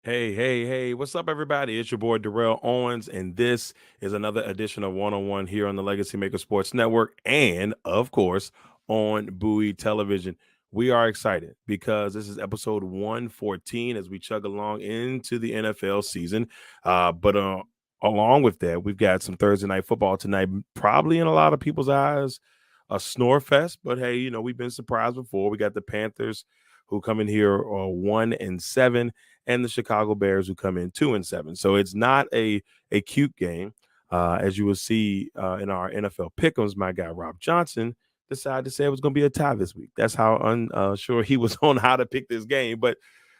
Hey, what's up, everybody? It's your boy Darrell Owens, and this is another edition of One on One here on the Legacy Maker Sports Network and, of course, on Bowie Television. We are excited because this is episode 114 as we chug along into the NFL season. But along with that, we've got some Thursday night football tonight, probably in a lot of people's eyes, a snore fest. But hey, we've been surprised before. We got the Panthers who come in here 1-7 and the Chicago Bears who come in 2-7. So it's not a cute game. As you will see in our NFL pick'ems, my guy Rob Johnson decided to say it was going to be a tie this week. That's how unsure he was on how to pick this game. But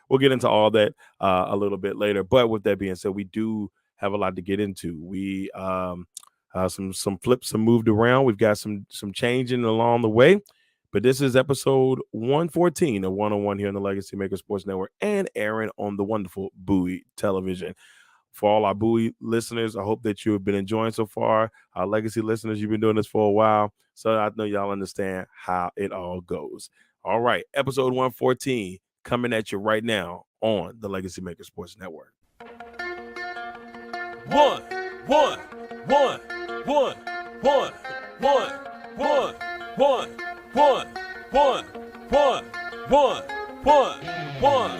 we'll get into all that a little bit later. But with that being said, we do have a lot to get into. We some flips, some moved around. We've got some changing along the way. But this is episode 114 of One on One here on the Legacy Maker Sports Network and airing on the wonderful Bowie Television. For all our Bowie listeners, I hope that you have been enjoying so far. Our Legacy listeners, you've been doing this for a while, so I know y'all understand how it all goes. All right, episode 114 coming at you right now on the Legacy Maker Sports Network. One, one, one, one, one, one, one, one. One, one, one, one, one, one.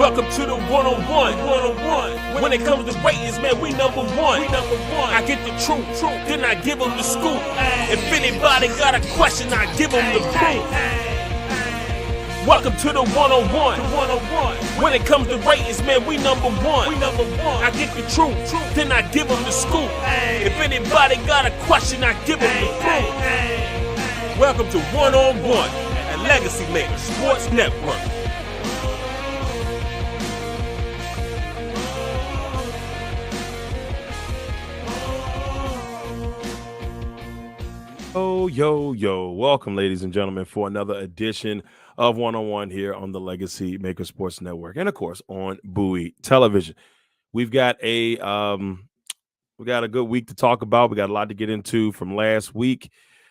Welcome to the one-on-one. When it comes to ratings, man, we number one. I get the truth, then I give them the scoop. If anybody got a question, I give them the proof. Welcome to the one-on-one. When it comes to ratings, man, we number one. I get the truth, then I give them the scoop. If anybody got a question, I give them the proof. Welcome to One on One at Legacy Maker Sports Network. Yo. Welcome, ladies and gentlemen, for another edition of One on One here on the Legacy Maker Sports Network and, of course, on Bowie Television. We've got a good week to talk about. We got a lot to get into from last week.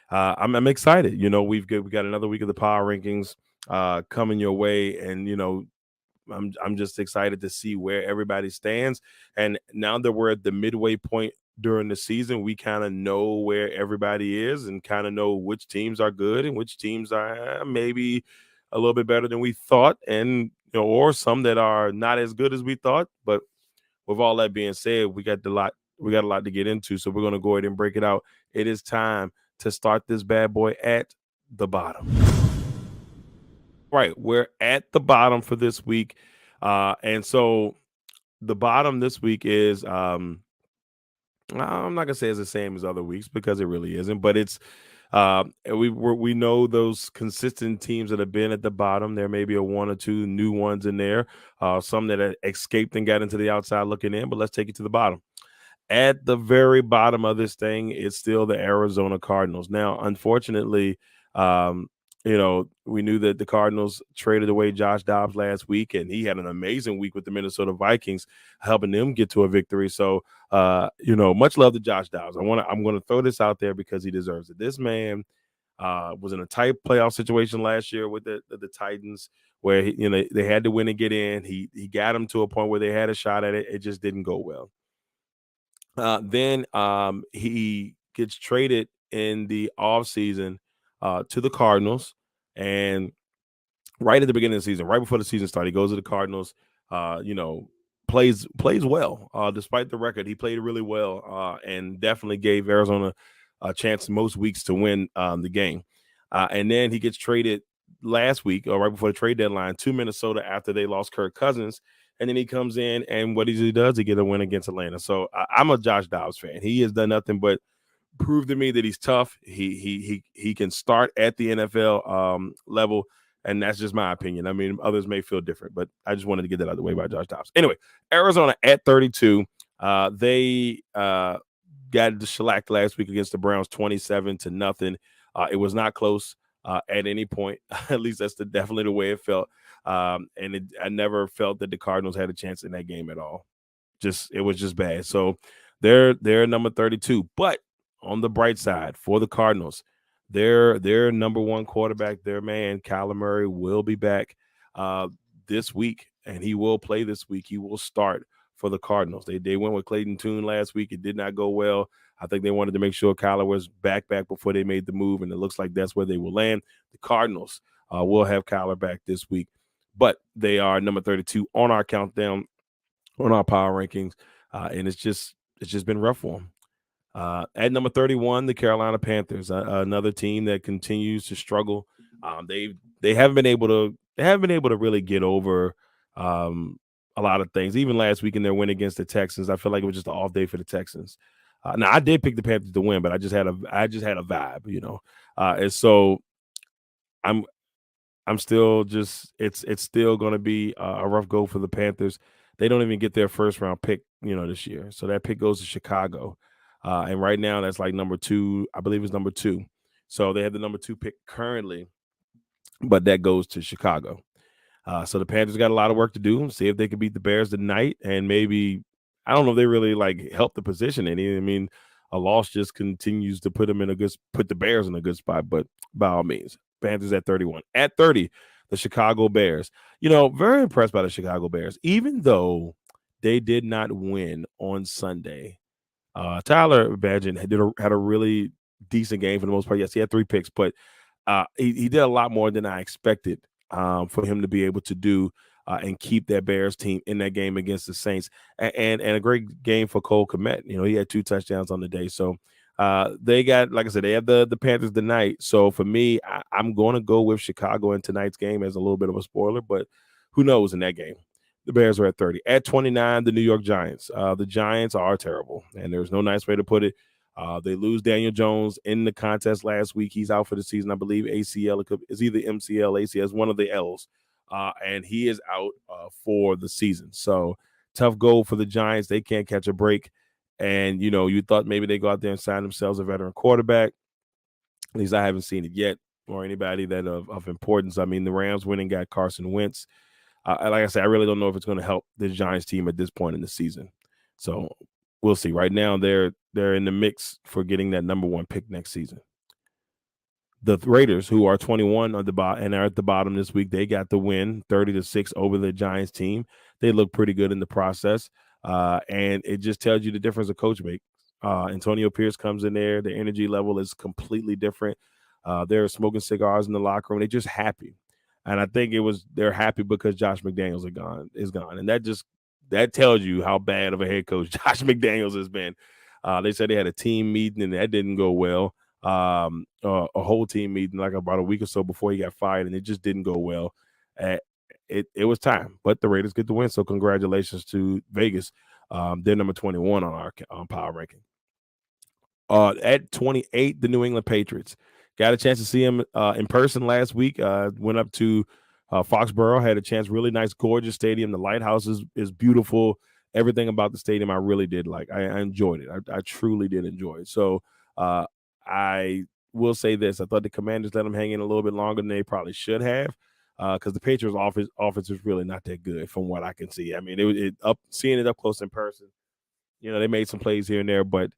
I'm excited. We got another week of the power rankings coming your way, and I'm just excited to see where everybody stands. And now that we're at the midway point during the season, we kind of know where everybody is and kind of know which teams are good and which teams are maybe a little bit better than we thought, and or some that are not as good as we thought. But with all that being said, we got a lot to get into, so we're going to go ahead and break it out. It is time to start this bad boy at the bottom. Right, we're at the bottom for this week, and so the bottom this week is I'm not gonna say it's the same as other weeks because it really isn't, but it's we know those consistent teams that have been at the bottom. There may be a one or two new ones in there, some that escaped and got into the outside looking in. But let's take it to the bottom. At the very bottom of this thing, it's still the Arizona Cardinals. Now, unfortunately, we knew that the Cardinals traded away Josh Dobbs last week, and he had an amazing week with the Minnesota Vikings, helping them get to a victory. So, much love to Josh Dobbs. I'm going to throw this out there because he deserves it. This man was in a tight playoff situation last year with the Titans, where they had to win and get in. He got them to a point where they had a shot at it. It just didn't go well. Then he gets traded in the offseason to the Cardinals, and right at the beginning of the season, right before the season started, he goes to the Cardinals. Plays well despite the record. He played really well and definitely gave Arizona a chance most weeks to win the game. And then he gets traded last week, or right before the trade deadline, to Minnesota after they lost Kirk Cousins. And then he comes in, and what he does, he get a win against Atlanta. So I'm a Josh Dobbs fan. He has done nothing but prove to me that he's tough. He can start at the NFL level, and that's just my opinion. I mean, others may feel different, but I just wanted to get that out of the way by Josh Dobbs. Anyway, Arizona at 32. They got shellacked last week against the Browns 27-0. It was not close at any point. At least that's definitely the way it felt. I never felt that the Cardinals had a chance in that game at all. It was just bad. So they're number 32. But on the bright side for the Cardinals, their number one quarterback, their man, Kyler Murray, will be back this week. and he will play this week. He will start for the Cardinals. They went with Clayton Tune last week. It did not go well. I think they wanted to make sure Kyler was back before they made the move, and it looks like that's where they will land. The Cardinals will have Kyler back this week, but they are number 32 on our countdown, on our power rankings, and it's just been rough for them. At number 31, the Carolina Panthers, another team that continues to struggle. They haven't been able to really get over um, a lot of things. Even last week in their win against the Texans, I feel like it was just an off day for the Texans. Now I did pick the Panthers to win, but I just had a vibe, and so I'm I'm still just it's still going to be a rough go for the Panthers. They don't even get their first round pick, this year. So that pick goes to Chicago, and right now that's like number two. I believe it's number two. So they have the number two pick currently, but that goes to Chicago. So the Panthers got a lot of work to do. See if they can beat the Bears tonight, and maybe I don't know if they really like help the position any. I mean, a loss just continues to put the Bears in a good spot. But by all means, Panthers at 31. At 30, the Chicago Bears. Very impressed by the Chicago Bears, even though they did not win on Sunday. Tyler Badgett had a really decent game for the most part. Yes, he had 3 picks, but he did a lot more than I expected for him to be able to do and keep that Bears team in that game against the Saints. And a great game for Cole Kmet. He had 2 touchdowns on the day. So they got, like I said, they have the Panthers tonight. So for me, I'm going to go with Chicago in tonight's game as a little bit of a spoiler, but who knows in that game. The Bears are at 30. At 29, the New York Giants. The Giants are terrible, and there's no nice way to put it. They lose Daniel Jones in the contest last week. He's out for the season. I believe ACL. It's either MCL, ACL. It's one of the L's. And he is out for the season. So tough goal for the Giants. They can't catch a break. And, you thought maybe they go out there and sign themselves a veteran quarterback. At least I haven't seen it yet, or anybody that of importance. I mean, the Rams went and got Carson Wentz. Like I said, I really don't know if it's going to help the Giants team at this point in the season. So we'll see. Right now, they're in the mix for getting that number 1 pick next season. The Raiders, who are 21 on the bottom and are at the bottom this week, they got the win 30-6 over the Giants team. They look pretty good in the process. And it just tells you the difference a coach makes. Antonio Pierce comes in there. The energy level is completely different. They're smoking cigars in the locker room. They're just happy. And I think they're happy because Josh McDaniels is gone. And that tells you how bad of a head coach Josh McDaniels has been. They said they had a team meeting and that didn't go well. A whole team meeting like about a week or so before he got fired, and it just didn't go well. It was time, but the Raiders get the win. So congratulations to Vegas. They're number 21 on our power ranking. At 28, the New England Patriots. Got a chance to see him in person last week. Went up to Foxborough, had a chance. Really nice, gorgeous stadium. The lighthouse is beautiful. Everything about the stadium I really did like. I enjoyed it. I truly did enjoy it. So I will say this. I thought the Commanders let them hang in a little bit longer than they probably should have because the Patriots offense is really not that good from what I can see. I mean, seeing it up close in person, they made some plays here and there, but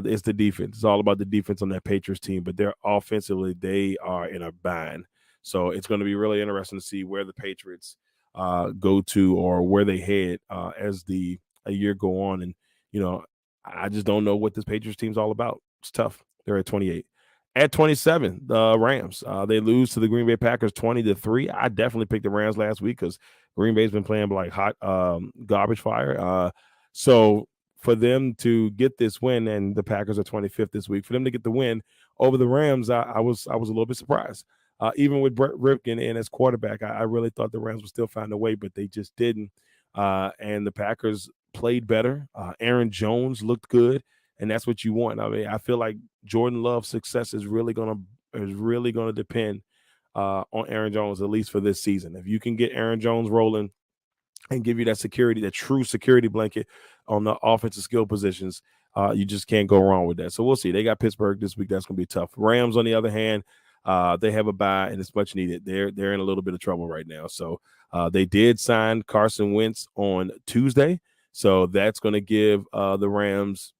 it's the defense. It's all about the defense on that Patriots team. But they're offensively, they are in a bind. So it's going to be really interesting to see where the Patriots go to or where they head as a year go on. And, I just don't know what this Patriots team's all about. It's tough. They're at 28. At 27, the Rams. They lose to the Green Bay Packers 20-3. I definitely picked the Rams last week because Green Bay's been playing like hot garbage fire. So for them to get this win, and the Packers are 25th this week, for them to get the win over the Rams, I was a little bit surprised. Even with Brett Ripken in as quarterback, I really thought the Rams would still find a way, but they just didn't. And the Packers played better. Aaron Jones looked good, and that's what you want. I mean, I feel like Jordan Love's success is really gonna depend on Aaron Jones, at least for this season. If you can get Aaron Jones rolling and give you that security, that true security blanket on the offensive skill positions, you just can't go wrong with that. So we'll see. They got Pittsburgh this week. That's going to be tough. Rams, on the other hand, they have a bye, and it's much needed. They're in a little bit of trouble right now. So they did sign Carson Wentz on Tuesday. So that's going to give the Rams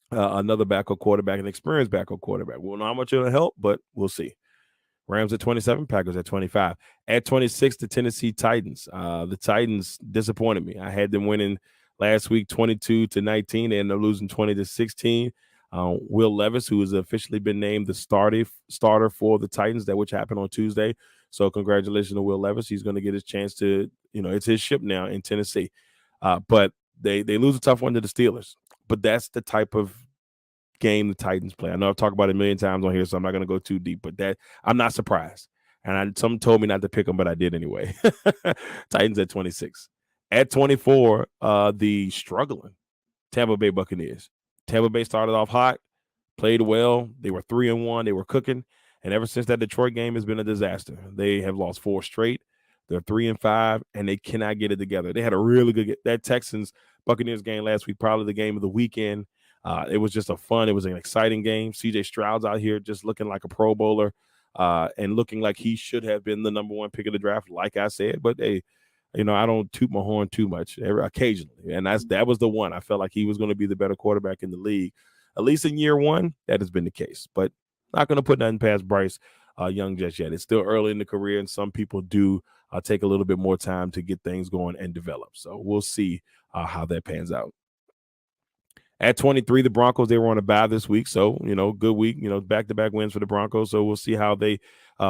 another backup quarterback, an experienced backup quarterback. We don't know how much it'll help, but we'll see. Rams at 27, Packers at 25. At 26, the Tennessee Titans. The Titans disappointed me. I had them winning last week 22-19. They ended up losing 20-16. Will Levis, who has officially been named the starter for the Titans, that which happened on Tuesday. So congratulations to Will Levis. He's going to get his chance to, it's his ship now in Tennessee. But they lose a tough one to the Steelers. But that's the type of game the Titans play. I know I've talked about it a million times on here, so I'm not going to go too deep. But that I'm not surprised. And some told me not to pick them, but I did anyway. Titans at 26. At 24, the struggling Tampa Bay Buccaneers. Tampa Bay started off hot, played well. They were 3-1. They were cooking. And ever since that Detroit game has been a disaster. They have lost 4 straight. They're 3-5, and they cannot get it together. They had a really good that Texans Buccaneers game last week, probably the game of the weekend. It was just it was an exciting game. CJ Stroud's out here just looking like a Pro Bowler and looking like he should have been the number 1 pick of the draft, like I said. But I don't toot my horn too much occasionally. And that was the one. I felt like he was going to be the better quarterback in the league, at least in year 1. That has been the case. But not going to put nothing past Bryce Young just yet. It's still early in the career, and some people do take a little bit more time to get things going and develop. So we'll see how that pans out. At 23, the Broncos, they were on a bye this week. So, good week, back-to-back wins for the Broncos. So we'll see how they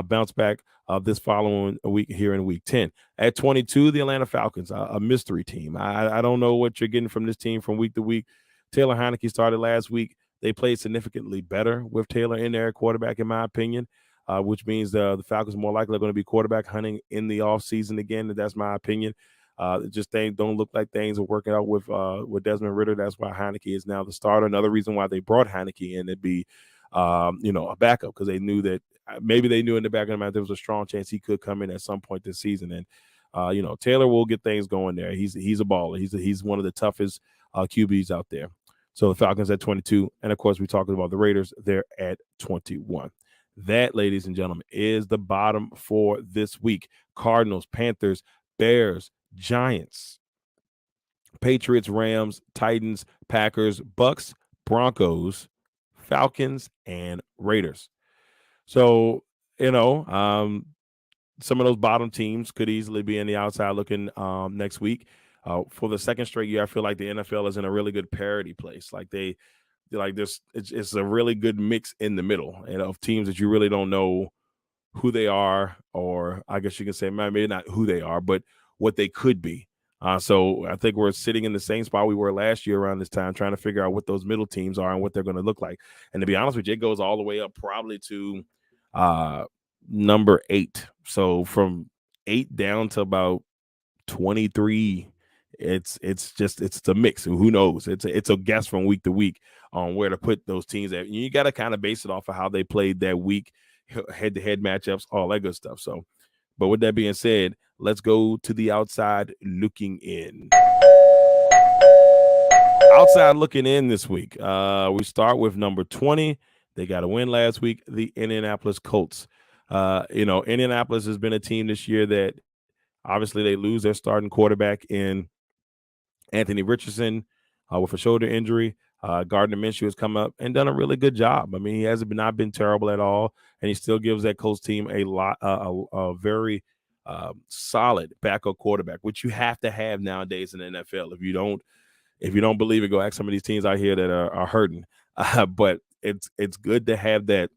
bounce back this following week here in week 10. At 22, the Atlanta Falcons, a mystery team. I don't know what you're getting from this team from week to week. Taylor Heineke started last week. They played significantly better with Taylor in there at quarterback, in my opinion, which means the Falcons more likely are going to be quarterback hunting in the offseason again. That's my opinion. Just things don't look like things are working out with Desmond Ridder. That's why Heineke is now the starter. Another reason why they brought Heineke in to be, a backup, because they knew that maybe they knew in the back of their mind there was a strong chance he could come in at some point this season. And Taylor will get things going there. He's a baller. He's one of the toughest QBs out there. So the Falcons at 22, and of course we talked about the Raiders. They're at 21. That, ladies and gentlemen, is the bottom for this week. Cardinals, Panthers, Bears, Giants, Patriots, Rams, Titans, Packers, Bucks, Broncos, Falcons, and Raiders. So, some of those bottom teams could easily be in the outside looking next week. For the second straight year, I feel like the NFL is in a really good parity place. It's a really good mix in the middle, of teams that you really don't know who they are, or I guess you can say maybe not who they are, but what they could be. So I think we're sitting in the same spot we were last year around this time, trying to figure out what those middle teams are and what they're going to look like. And to be honest with you, it goes all the way up probably to number 8. So from 8 down to about 23, it's a mix. Who knows? It's a guess from week to week on where to put those teams at. You got to kind of base it off of how they played that week, head-to-head matchups, all that good stuff. So, but with that being said, let's go to the outside looking in. Outside looking in this week. We start with number 20. They got a win last week, the Indianapolis Colts. Indianapolis has been a team this year that obviously they lose their starting quarterback in Anthony Richardson with a shoulder injury. Gardner Minshew has come up and done a really good job. I mean, he has not been terrible at all, and he still gives that Colts team a very solid backup quarterback, which you have to have nowadays in the NFL. If you don't believe it, go ask some of these teams out here that are hurting. But it's good to have that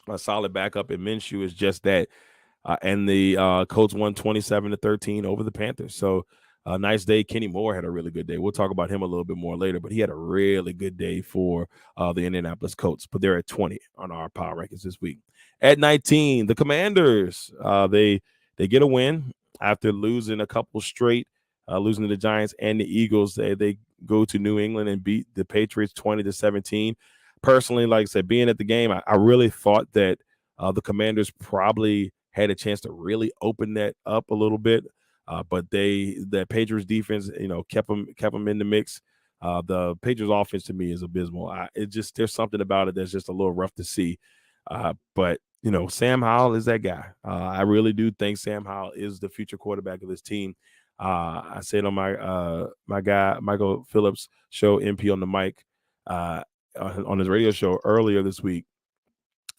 a solid backup, and Minshew is just that. And the Colts won 27-13 over the Panthers. So nice day. Kenny Moore had a really good day. We'll talk about him a little bit more later, but he had a really good day for the Indianapolis Colts. But they're at 20 on our power rankings this week. At 19, the Commanders. They get a win after losing a couple straight, losing to the Giants and the Eagles. They go to New England and beat the Patriots 20-17. Personally, like I said, being at the game, I really thought that the Commanders probably had a chance to really open that up a little bit. But the Patriots defense, kept them in the mix. The Patriots offense to me is abysmal. There's something about it that's just a little rough to see. But Sam Howell is that guy. I really do think Sam Howell is the future quarterback of this team. I said on my guy Michael Phillips show, MP on the mic, on his radio show earlier this week.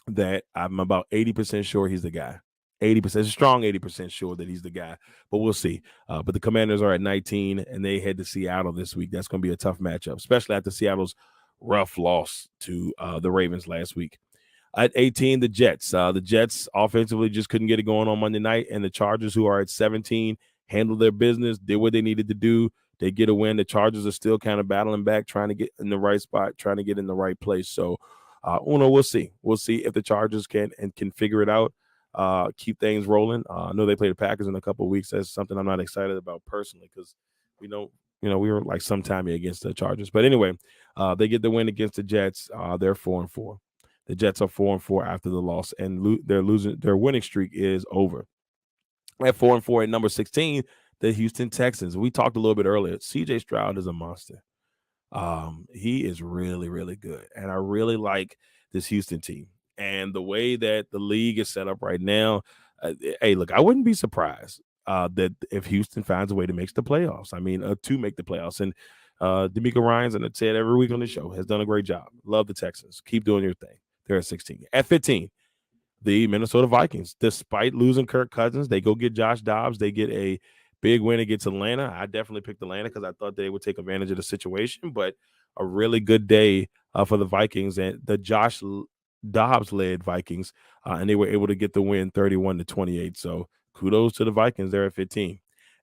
that I'm about 80% sure he's the guy. 80%, strong 80% sure that he's the guy, but we'll see. But the Commanders are at 19, and they head to Seattle this week. That's going to be a tough matchup, especially after Seattle's rough loss to the Ravens last week. At 18, the Jets. The Jets offensively just couldn't get it going on Monday night, and the Chargers, who are at 17, handled their business, did what they needed to do. They get a win. The Chargers are still kind of battling back, trying to get in the right spot, trying to get in the right place. So, we'll see. We'll see if the Chargers can figure it out, keep things rolling. I know they play the Packers in a couple of weeks. That's something I'm not excited about personally because we know, we were like sometime against the Chargers. But anyway, they get the win against the Jets. They're 4-4. The Jets are 4-4 after the loss, and their winning streak is over. At 4-4 at number 16, the Houston Texans. We talked a little bit earlier. C.J. Stroud is a monster. He is really, really good, and I really like this Houston team and the way that the league is set up right now. Hey, look, I wouldn't be surprised that if Houston finds a way to make the playoffs. I mean, to make the playoffs, and D'Amico Ryans, and it's said every week on the show, has done a great job. Love the Texans. Keep doing your thing. They're at 16. At 15, the Minnesota Vikings. Despite losing Kirk Cousins, they go get Josh Dobbs. They get a big win against Atlanta. I definitely picked Atlanta because I thought they would take advantage of the situation, but a really good day for the Vikings and the Josh Dobbs-led Vikings, and they were able to get the win 31-28. So kudos to the Vikings there at 15.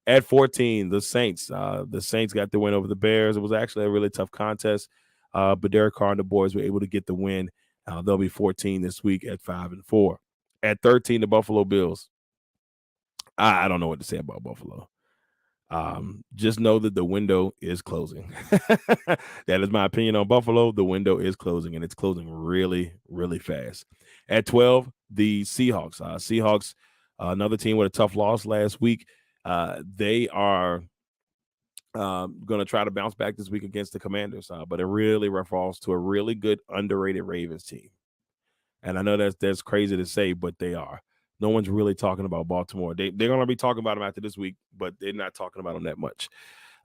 At 14, the Saints. The Saints got the win over the Bears. It was actually a really tough contest, but Derek Carr and the boys were able to get the win. They'll be 14 this week at 5-4. At 13, the Buffalo Bills. I don't know what to say about Buffalo. Just know that the window is closing. That is my opinion on Buffalo. The window is closing, and it's closing really, really fast. At 12, the Seahawks. Seahawks, another team with a tough loss last week. They are going to try to bounce back this week against the Commanders, but it really falls to a really good, underrated Ravens team. And I know that's crazy to say, but they are. No one's really talking about Baltimore. They're going to be talking about them after this week, but they're not talking about them that much.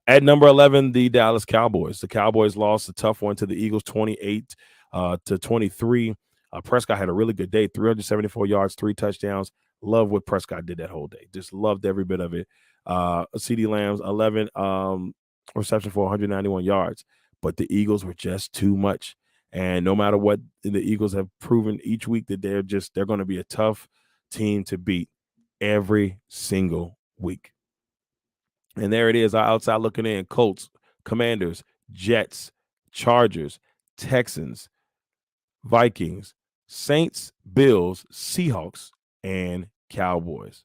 At number 11, the Dallas Cowboys. The Cowboys lost a tough one to the Eagles, 28-23. Prescott had a really good day, 374 yards, 3 touchdowns. Love what Prescott did that whole day. Just loved every bit of it. CeeDee Lamb's 11 reception for 191 yards, but the Eagles were just too much. And no matter what, the Eagles have proven each week that they're going to be a tough team to beat every single week. And there it is, outside looking in: Colts, Commanders, Jets, Chargers, Texans, Vikings, Saints, Bills, Seahawks, and Cowboys.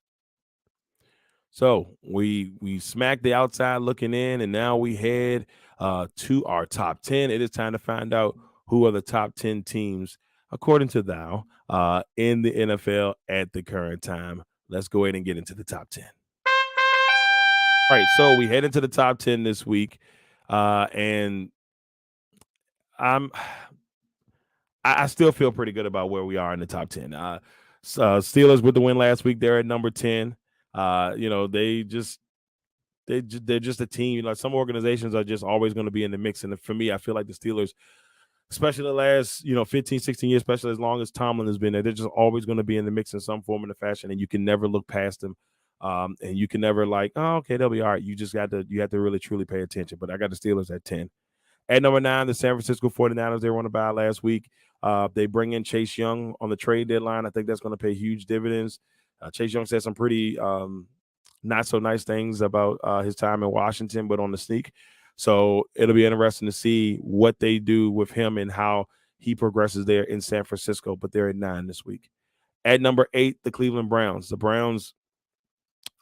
So we smacked the outside looking in, and now we head to our top 10. It is time to find out who are the top 10 teams, according to thou, in the NFL at the current time. Let's go ahead and get into the top 10. All right, so we head into the top 10 this week, and I still feel pretty good about where we are in the top 10. Steelers with the win last week, they're at number 10. They're just a team. Some organizations are just always going to be in the mix. And for me, I feel like the Steelers, especially the last 15, 16 years, especially as long as Tomlin has been there, they're just always going to be in the mix in some form or fashion, and you can never look past them. And you can never okay, they'll be all right. You have to really truly pay attention. But I got the Steelers at 10. At number 9, the San Francisco 49ers, they were on a bye last week. They bring in Chase Young on the trade deadline. I think that's going to pay huge dividends. Chase Young said some pretty not so nice things about his time in Washington, but on the sneak. So it'll be interesting to see what they do with him and how he progresses there in San Francisco. But they're at 9 this week. At number 8, the Cleveland Browns. The Browns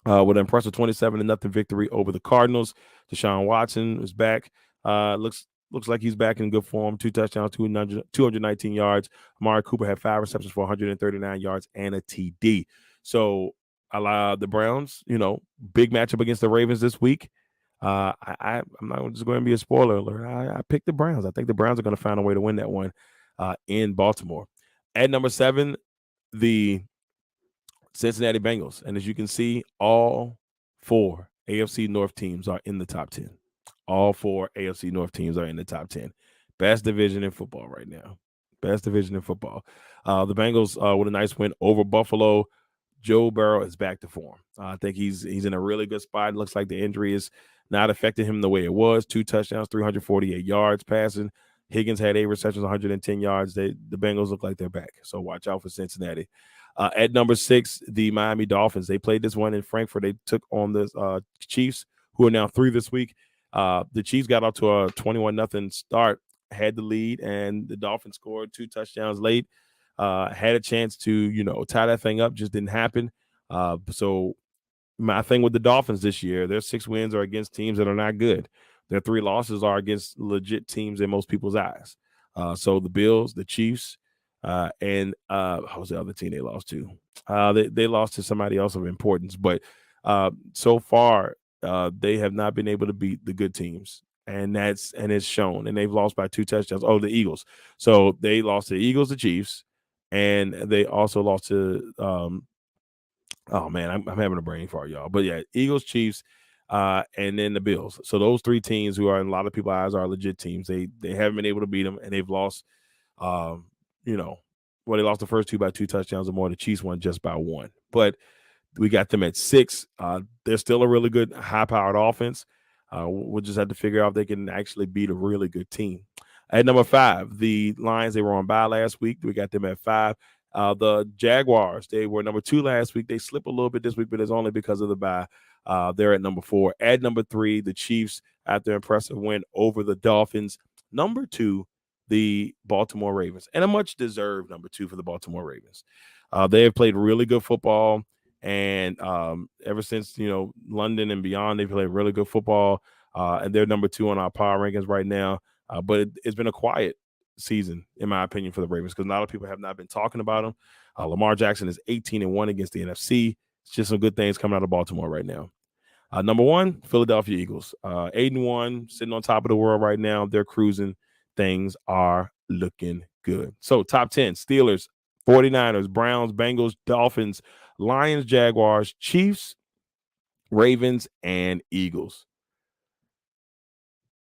with an impressive 27-0 victory over the Cardinals. Deshaun Watson is back. Looks like he's back in good form. 2 touchdowns, 219 yards. Amari Cooper had 5 receptions for 139 yards and a TD. So the Browns, big matchup against the Ravens this week. I'm not just going to be a spoiler alert. I picked the Browns. I think the Browns are going to find a way to win that one in Baltimore. At number 7, the Cincinnati Bengals. And as you can see, all 4 AFC North teams are in the top 10. All 4 AFC North teams are in the top 10. Best division in football right now. Best division in football. The Bengals with a nice win over Buffalo. Joe Burrow is back to form. I think he's in a really good spot. It looks like the injury is not affecting him the way it was. 2 touchdowns, 348 yards passing. Higgins had 8 receptions, 110 yards. The Bengals look like they're back. So watch out for Cincinnati. At number 6, the Miami Dolphins. They played this one in Frankfurt. They took on the Chiefs, who are now 3 this week. The Chiefs got off to a 21-0 start, had the lead, and the Dolphins scored 2 touchdowns late. Had a chance to, tie that thing up, just didn't happen. So my thing with the Dolphins this year, their 6 wins are against teams that are not good. Their 3 losses are against legit teams in most people's eyes. So the Bills, the Chiefs, and what was the other team they lost to? They lost to somebody else of importance, but so far they have not been able to beat the good teams. And it's shown, and they've lost by 2 touchdowns. Oh, the Eagles. So they lost to the Eagles, the Chiefs, and they also lost to oh man, I'm having a brain fart, y'all. But yeah, Eagles, Chiefs, and then the Bills. So those 3 teams, who are in a lot of people's eyes are legit teams, they haven't been able to beat them, and they've lost. They lost the first 2 by 2 touchdowns or more. The Chiefs won just by 1, but we got them at 6. They're still a really good, high-powered offense. We'll just have to figure out if they can actually beat a really good team. At number 5, the Lions, they were on bye last week. We got them at 5. The Jaguars, they were number 2 last week. They slipped a little bit this week, but it's only because of the bye. They're at number 4. At number 3, the Chiefs, after impressive win over the Dolphins. Number 2, the Baltimore Ravens, and a much-deserved number 2 for the Baltimore Ravens. They have played really good football, and ever since, London and beyond, they've played really good football, and they're number 2 on our power rankings right now. But it's been a quiet season, in my opinion, for the Ravens, because a lot of people have not been talking about them. Lamar Jackson is 18-1 against the NFC. It's just some good things coming out of Baltimore right now. Number 1, Philadelphia Eagles, 8-1, sitting on top of the world right now. They're cruising. Things are looking good. So top 10, Steelers, 49ers, Browns, Bengals, Dolphins, Lions, Jaguars, Chiefs, Ravens, and Eagles.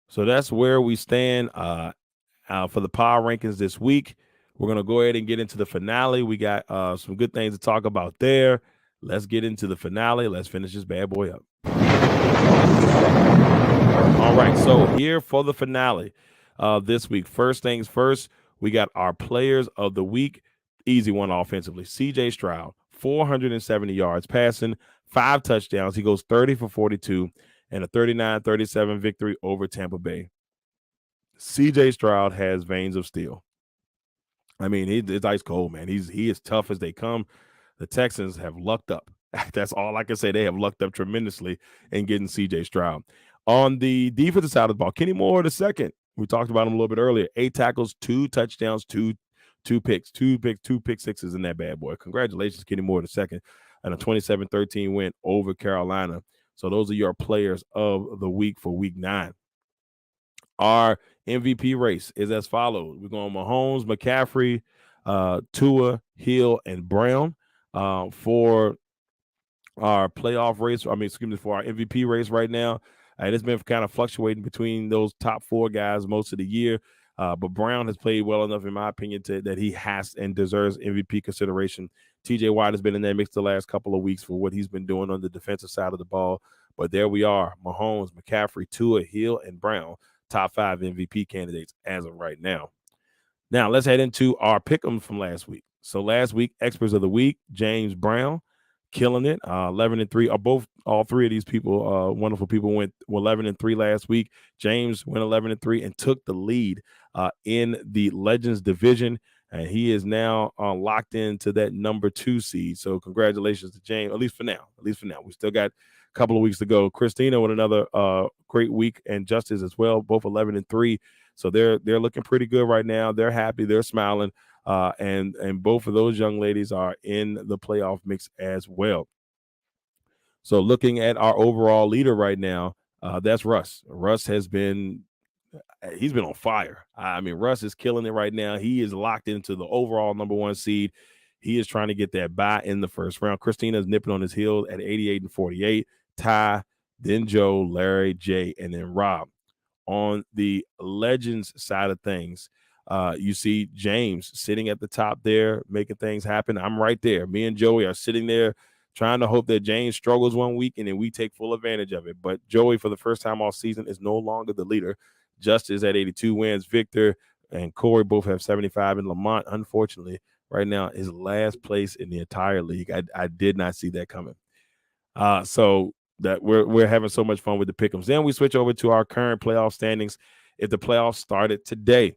So that's where we stand for the power rankings this week. We're going to go ahead and get into the finale. We got some good things to talk about there. Let's get into the finale. Let's finish this bad boy up. All right, so here for the finale this week. First things first, we got our players of the week. Easy one offensively. C.J. Stroud, 470 yards passing, 5 touchdowns. He goes 30 for 42 and a 39-37 victory over Tampa Bay. C.J. Stroud has veins of steel. I mean, it's ice cold, man. He is tough as they come. The Texans have lucked up. That's all I can say. They have lucked up tremendously in getting C.J. Stroud. On the defensive side of the ball, Kenny Moore II. We talked about him a little bit earlier. 8 tackles, 2 touchdowns, two pick sixes in that bad boy. Congratulations, Kenny Moore II, and a 27-13 win over Carolina. So those are your players of the week for week 9. Our MVP race is as follows. We're going Mahomes, McCaffrey, Tua, Hill, and Brown for our playoff race. For our MVP race right now. And it's been kind of fluctuating between those top 4 guys most of the year. But Brown has played well enough, in my opinion, that he has and deserves MVP consideration. TJ Watt has been in that mix the last couple of weeks for what he's been doing on the defensive side of the ball. But there we are, Mahomes, McCaffrey, Tua, Hill, and Brown, top 5 MVP candidates as of right now. Now, let's head into our pick'em from last week. So last week, experts of the week, James Brown, killing it, 11-3. All 3 of these people, wonderful people, went 11-3 last week. James went 11-3 and took the lead in the Legends division, and he is now locked into that number 2 seed. So congratulations to James, at least for now. We still got a couple of weeks to go. Christina with another great week, and Justice as well, both 11-3. So they're looking pretty good right now. They're happy. They're smiling. And both of those young ladies are in the playoff mix as well. So looking at our overall leader right now, that's Russ. Russ he's been on fire. I mean, Russ is killing it right now. He is locked into the overall number 1 seed. He is trying to get that bye in the first round. Christina is nipping on his heels at 88-48. Ty, then Joe, Larry, Jay, and then Rob. On the Legends side of things, You see James sitting at the top there, making things happen. I'm right there. Me and Joey are sitting there trying to hope that James struggles one week and then we take full advantage of it. But Joey, for the first time all season, is no longer the leader. Justice at 82 wins. Victor and Corey both have 75. And Lamont, unfortunately, right now is last place in the entire league. I did not see that coming. So that we're having so much fun with the pick'ems. Then we switch over to our current playoff standings. If the playoffs started today,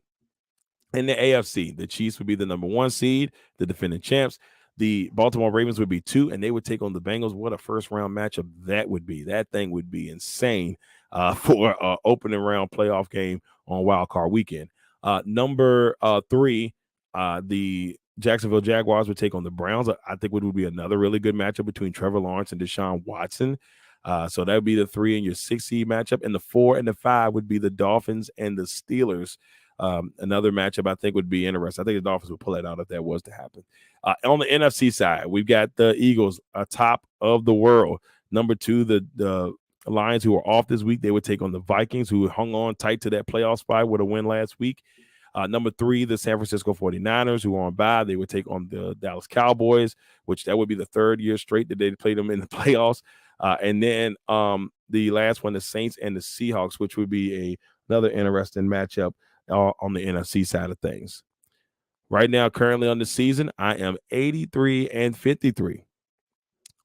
in the AFC, the Chiefs would be the number 1 seed, the defending champs. The Baltimore Ravens would be 2, and they would take on the Bengals. What a first-round matchup that would be. That thing would be insane for an opening round playoff game on Wild Card Weekend. Number 3, the Jacksonville Jaguars would take on the Browns. I think it would be another really good matchup between Trevor Lawrence and Deshaun Watson. So that would be the 3 and your 6 seed matchup. And the 4 and the 5 would be the Dolphins and the Steelers. Another matchup I think would be interesting. I think the Dolphins would pull it out if that was to happen. On the NFC side, we've got the Eagles atop of the world. Number 2, the Lions, who are off this week, they would take on the Vikings, who hung on tight to that playoff spot with a win last week. Number 3, the San Francisco 49ers, who are on bye, they would take on the Dallas Cowboys, which that would be the 3rd year straight that they played them in the playoffs. And then the last one, the Saints and the Seahawks, which would be another interesting matchup on the NFC side of things. Right now, currently on the season, I am 83-53.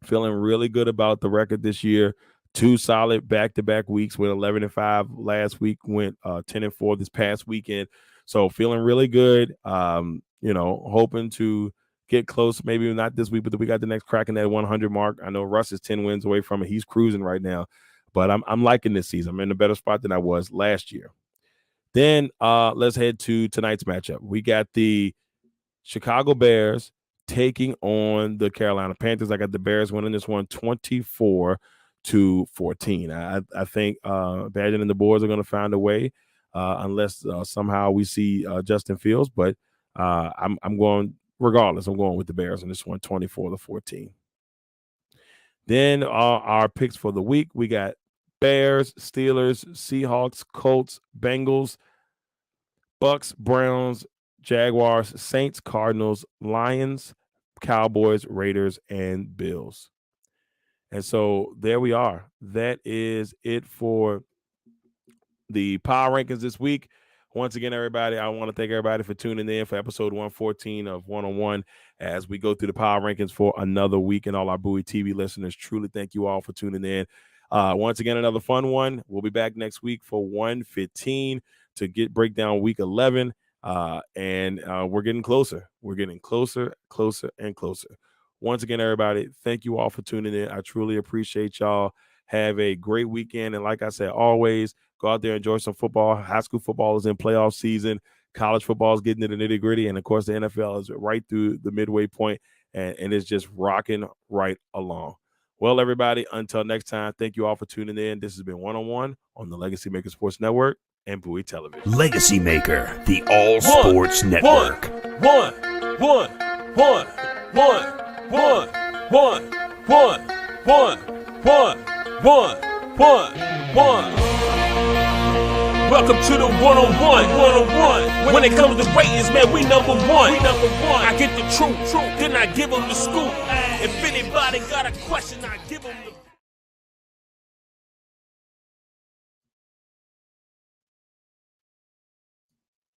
Feeling really good about the record this year. 2 solid back-to-back weeks with 11-5 last week, went 10-4 this past weekend. So feeling really good. Hoping to get close, maybe not this week, but we got the next cracking that 100 mark. I know Russ is 10 wins away from it. He's cruising right now, but I'm liking this season. I'm in a better spot than I was last year. Then let's head to tonight's matchup. We got the Chicago Bears taking on the Carolina Panthers. I got the Bears winning this one 24-14. I think Badger and the boys are going to find a way unless somehow we see Justin Fields. But I'm going regardless. I'm going with the Bears in this one 24-14. Then our picks for the week, we got Bears, Steelers, Seahawks, Colts, Bengals, Bucks, Browns, Jaguars, Saints, Cardinals, Lions, Cowboys, Raiders, and Bills. And so there we are. That is it for the power rankings this week. Once again, everybody, I want to thank everybody for tuning in for episode 114 of 101 as we go through the power rankings for another week. And all our Bowie TV listeners, truly thank you all for tuning in. Once again, another fun one. We'll be back next week for 115 to break down week 11. And we're getting closer. We're getting closer, and closer. Once again, everybody, thank you all for tuning in. I truly appreciate y'all. Have a great weekend. And like I said, always go out there, enjoy some football. High school football is in playoff season. College football is getting to the nitty gritty. And of course, the NFL is right through the midway point, and it's just rocking right along. Well, everybody, until next time, thank you all for tuning in. This has been 101 on the Legacy Maker Sports Network and Bowie Television. Legacy Maker, the all sports network. Welcome to the 101. When it comes to ratings, man, we number one. I get the truth, then I give them the scoop. If anybody got a question, I give them the